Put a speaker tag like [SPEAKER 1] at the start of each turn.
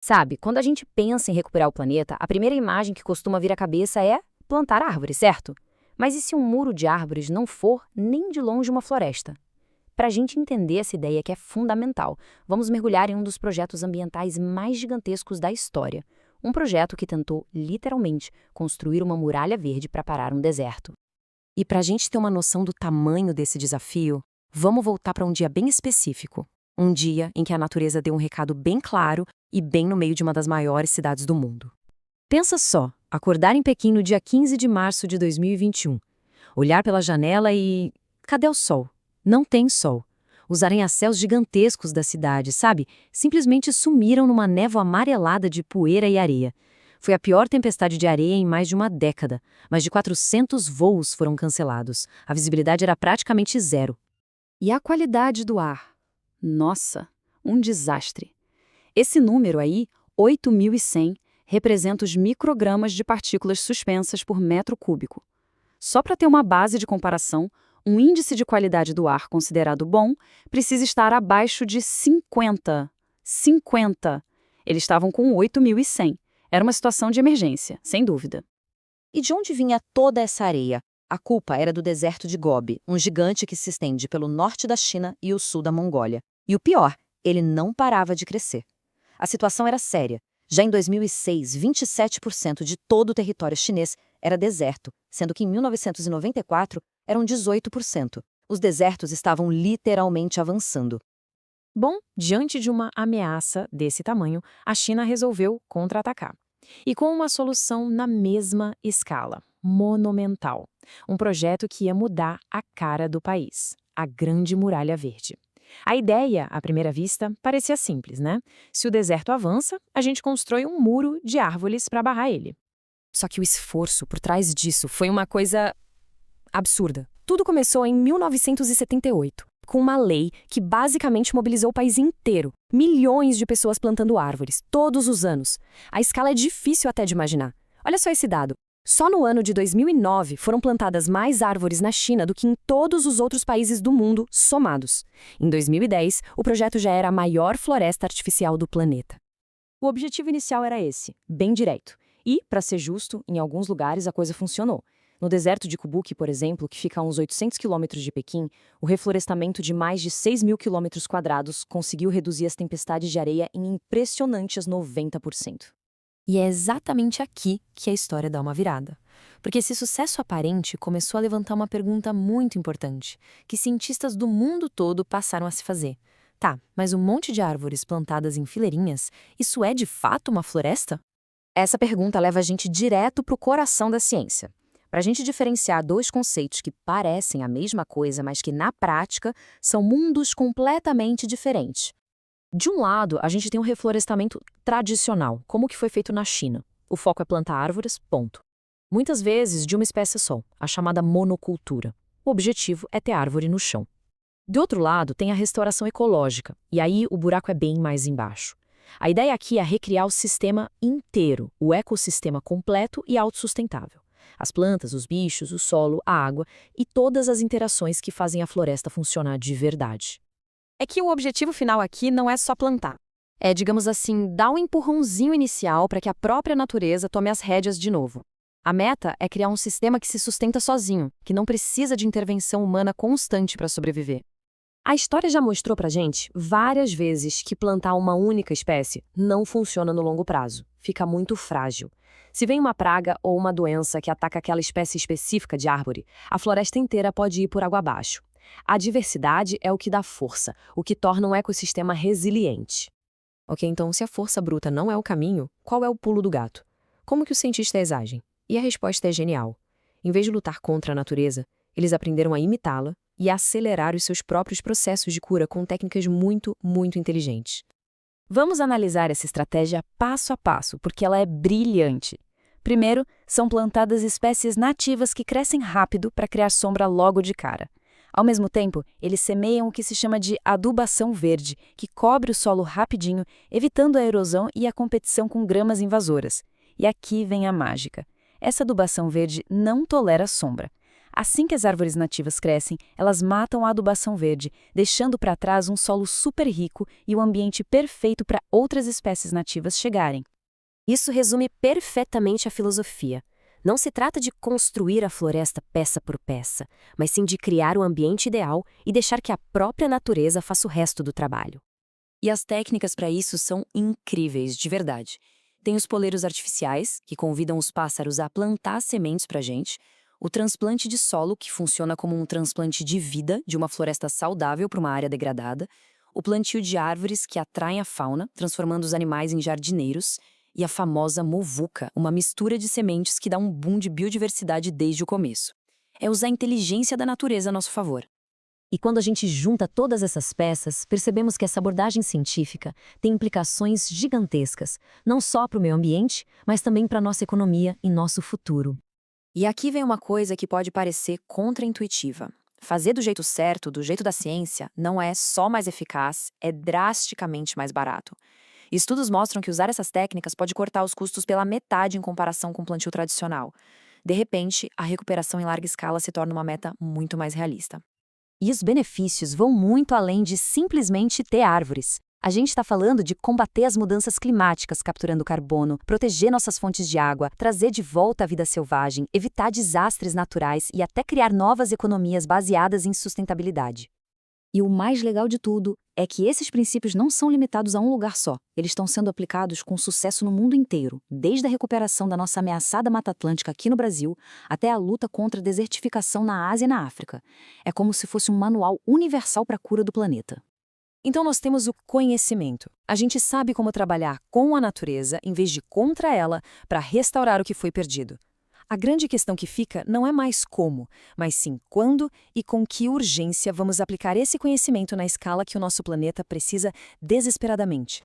[SPEAKER 1] Sabe, quando a gente pensa em recuperar o planeta, a primeira imagem que costuma vir à cabeça é plantar árvores, certo? Mas e se um muro de árvores não for nem de longe uma floresta? Para a gente entender essa ideia que é fundamental, vamos mergulhar em um dos projetos ambientais mais gigantescos da história. Um projeto que tentou, literalmente, construir uma muralha verde para parar um deserto. E para a gente ter uma noção do tamanho desse desafio, vamos voltar para um dia bem específico. Um dia em que a natureza deu um recado bem claro e bem no meio de uma das maiores cidades do mundo. Pensa só, acordar em Pequim no dia 15 de março de 2021. Olhar pela janela e... cadê o sol? Não tem sol. Os arranha-céus gigantescos da cidade, sabe? Simplesmente sumiram numa névoa amarelada de poeira e areia. Foi a pior tempestade de areia em mais de uma década. Mais de 400 voos foram cancelados. A visibilidade era praticamente zero. E a qualidade do ar? Nossa, um desastre. Esse número aí, 8.100, representa os microgramas de partículas suspensas por metro cúbico. Só para ter uma base de comparação, um índice de qualidade do ar considerado bom precisa estar abaixo de 50. 50! Eles estavam com 8.100. Era uma situação de emergência, sem dúvida.
[SPEAKER 2] E de onde vinha toda essa areia? A culpa era do deserto de Gobi, um gigante que se estende pelo norte da China e o sul da Mongólia. E o pior, ele não parava de crescer. A situação era séria. Já em 2006, 27% de todo o território chinês era deserto, sendo que em 1994 eram 18%. Os desertos estavam literalmente avançando.
[SPEAKER 1] Bom, diante de uma ameaça desse tamanho, a China resolveu contra-atacar. E com uma solução na mesma escala, monumental. Um projeto que ia mudar a cara do país, a Grande Muralha Verde. A ideia, à primeira vista, parecia simples, né? Se o deserto avança, a gente constrói um muro de árvores para barrar ele. Só que o esforço por trás disso foi uma coisa absurda. Tudo começou em 1978, com uma lei que basicamente mobilizou o país inteiro. Milhões de pessoas plantando árvores, todos os anos. A escala é difícil até de imaginar. Olha só esse dado. Só no ano de 2009 foram plantadas mais árvores na China do que em todos os outros países do mundo somados. Em 2010, o projeto já era a maior floresta artificial do planeta. O objetivo inicial era esse, bem direto. E, para ser justo, em alguns lugares a coisa funcionou. No deserto de Kubuqi, por exemplo, que fica a uns 800 quilômetros de Pequim, o reflorestamento de mais de 6.000 quilômetros quadrados conseguiu reduzir as tempestades de areia em impressionantes 90%. E é exatamente aqui que a história dá uma virada. Porque esse sucesso aparente começou a levantar uma pergunta muito importante, que cientistas do mundo todo passaram a se fazer. Tá, mas um monte de árvores plantadas em fileirinhas, isso é de fato uma floresta? Essa pergunta leva a gente direto para o coração da ciência. Para a gente diferenciar dois conceitos que parecem a mesma coisa, mas que na prática são mundos completamente diferentes. De um lado, a gente tem um reflorestamento tradicional, como o que foi feito na China. O foco é plantar árvores, ponto. Muitas vezes de uma espécie só, a chamada monocultura. O objetivo é ter árvore no chão. Do outro lado, tem a restauração ecológica, e aí o buraco é bem mais embaixo. A ideia aqui é recriar o sistema inteiro, o ecossistema completo e autossustentável. As plantas, os bichos, o solo, a água e todas as interações que fazem a floresta funcionar de verdade. É que o objetivo final aqui não é só plantar. É, digamos assim, dar um empurrãozinho inicial para que a própria natureza tome as rédeas de novo. A meta é criar um sistema que se sustenta sozinho, que não precisa de intervenção humana constante para sobreviver. A história já mostrou pra gente várias vezes que plantar uma única espécie não funciona no longo prazo. Fica muito frágil. Se vem uma praga ou uma doença que ataca aquela espécie específica de árvore, a floresta inteira pode ir por água abaixo. A diversidade é o que dá força, o que torna um ecossistema resiliente. Ok, então se a força bruta não é o caminho, qual é o pulo do gato? Como que os cientistas agem? E a resposta é genial. Em vez de lutar contra a natureza, eles aprenderam a imitá-la e a acelerar os seus próprios processos de cura com técnicas muito, muito inteligentes. Vamos analisar essa estratégia passo a passo, porque ela é brilhante. Primeiro, são plantadas espécies nativas que crescem rápido para criar sombra logo de cara. Ao mesmo tempo, eles semeiam o que se chama de adubação verde, que cobre o solo rapidinho, evitando a erosão e a competição com gramas invasoras. E aqui vem a mágica. Essa adubação verde não tolera sombra.
[SPEAKER 3] Assim que as árvores nativas crescem, elas matam a adubação verde, deixando para trás um solo super rico e o ambiente perfeito para outras espécies nativas chegarem.
[SPEAKER 4] Isso resume perfeitamente a filosofia. Não se trata de construir a floresta peça por peça, mas sim de criar o ambiente ideal e deixar que a própria natureza faça o resto do trabalho.
[SPEAKER 2] E as técnicas para isso são incríveis, de verdade. Tem os poleiros artificiais, que convidam os pássaros a plantar sementes para a gente, o transplante de solo, que funciona como um transplante de vida de uma floresta saudável para uma área degradada, o plantio de árvores que atraem a fauna, transformando os animais em jardineiros, e a famosa muvuca, uma mistura de sementes que dá um boom de biodiversidade desde o começo. É usar a inteligência da natureza a nosso favor.
[SPEAKER 5] E quando a gente junta todas essas peças, percebemos que essa abordagem científica tem implicações gigantescas, não só para o meio ambiente, mas também para a nossa economia e nosso futuro.
[SPEAKER 2] E aqui vem uma coisa que pode parecer contraintuitiva. Fazer do jeito certo, do jeito da ciência, não é só mais eficaz, é drasticamente mais barato. Estudos mostram que usar essas técnicas pode cortar os custos pela metade em comparação com o plantio tradicional. De repente, a recuperação em larga escala se torna uma meta muito mais realista.
[SPEAKER 5] E os benefícios vão muito além de simplesmente ter árvores. A gente está falando de combater as mudanças climáticas capturando carbono, proteger nossas fontes de água, trazer de volta a vida selvagem, evitar desastres naturais e até criar novas economias baseadas em sustentabilidade.
[SPEAKER 3] E o mais legal de tudo é que esses princípios não são limitados a um lugar só. Eles estão sendo aplicados com sucesso no mundo inteiro, desde a recuperação da nossa ameaçada Mata Atlântica aqui no Brasil, até a luta contra a desertificação na Ásia e na África. É como se fosse um manual universal para a cura do planeta.
[SPEAKER 1] Então nós temos o conhecimento. A gente sabe como trabalhar com a natureza em vez de contra ela para restaurar o que foi perdido. A grande questão que fica não é mais como, mas sim quando e com que urgência vamos aplicar esse conhecimento na escala que o nosso planeta precisa desesperadamente.